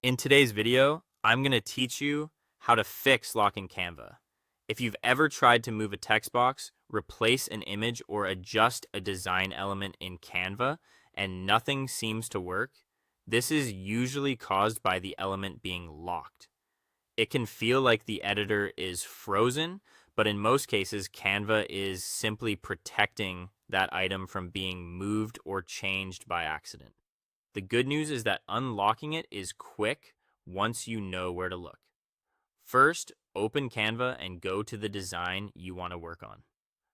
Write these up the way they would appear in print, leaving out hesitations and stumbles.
In today's video, I'm going to teach you how to fix lock in Canva. If you've ever tried to move a text box, replace an image, or adjust a design element in Canva and nothing seems to work, this is usually caused by the element being locked. It can feel like the editor is frozen, but in most cases, Canva is simply protecting that item from being moved or changed by accident. The good news is that unlocking it is quick once you know where to look. First, open Canva and go to the design you want to work on.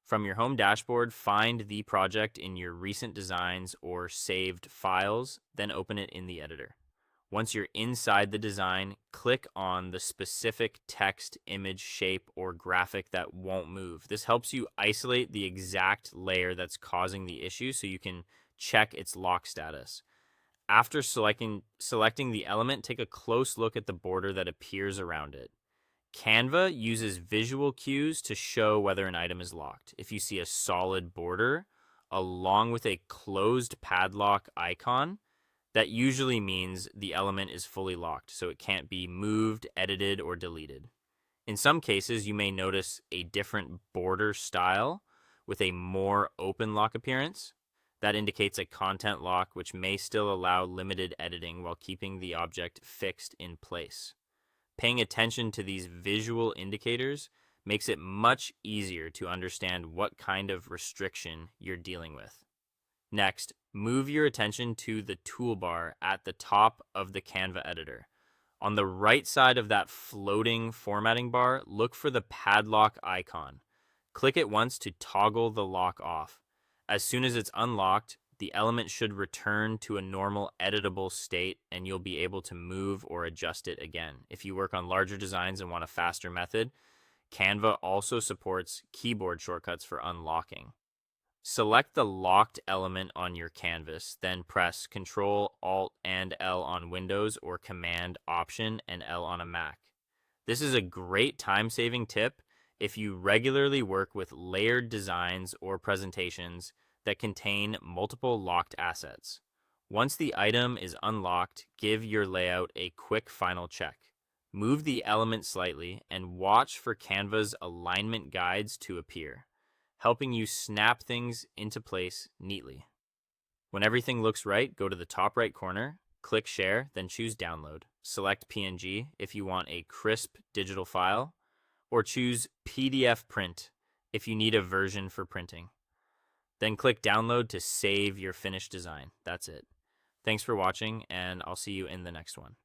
From your home dashboard, find the project in your recent designs or saved files, then open it in the editor. Once you're inside the design, click on the specific text, image, shape, or graphic that won't move. This helps you isolate the exact layer that's causing the issue so you can check its lock status. After selecting the element, take a close look at the border that appears around it. Canva uses visual cues to show whether an item is locked. If you see a solid border along with a closed padlock icon, that usually means the element is fully locked, so it can't be moved, edited, or deleted. In some cases, you may notice a different border style with a more open lock appearance. That indicates a content lock, which may still allow limited editing while keeping the object fixed in place. Paying attention to these visual indicators makes it much easier to understand what kind of restriction you're dealing with. Next, move your attention to the toolbar at the top of the Canva editor. On the right side of that floating formatting bar, look for the padlock icon. Click it once to toggle the lock off. As soon as it's unlocked, the element should return to a normal editable state and you'll be able to move or adjust it again. If you work on larger designs and want a faster method, Canva also supports keyboard shortcuts for unlocking. Select the locked element on your canvas, then press Ctrl, Alt, and L on Windows or Command, Option, and L on a Mac. This is a great time-saving tip if you regularly work with layered designs or presentations that contain multiple locked assets. Once the item is unlocked, give your layout a quick final check. Move the element slightly and watch for Canva's alignment guides to appear, helping you snap things into place neatly. When everything looks right, go to the top right corner, click Share, then choose Download. Select PNG if you want a crisp digital file, or choose PDF Print if you need a version for printing. Then click Download to save your finished design. That's it. Thanks for watching, and I'll see you in the next one.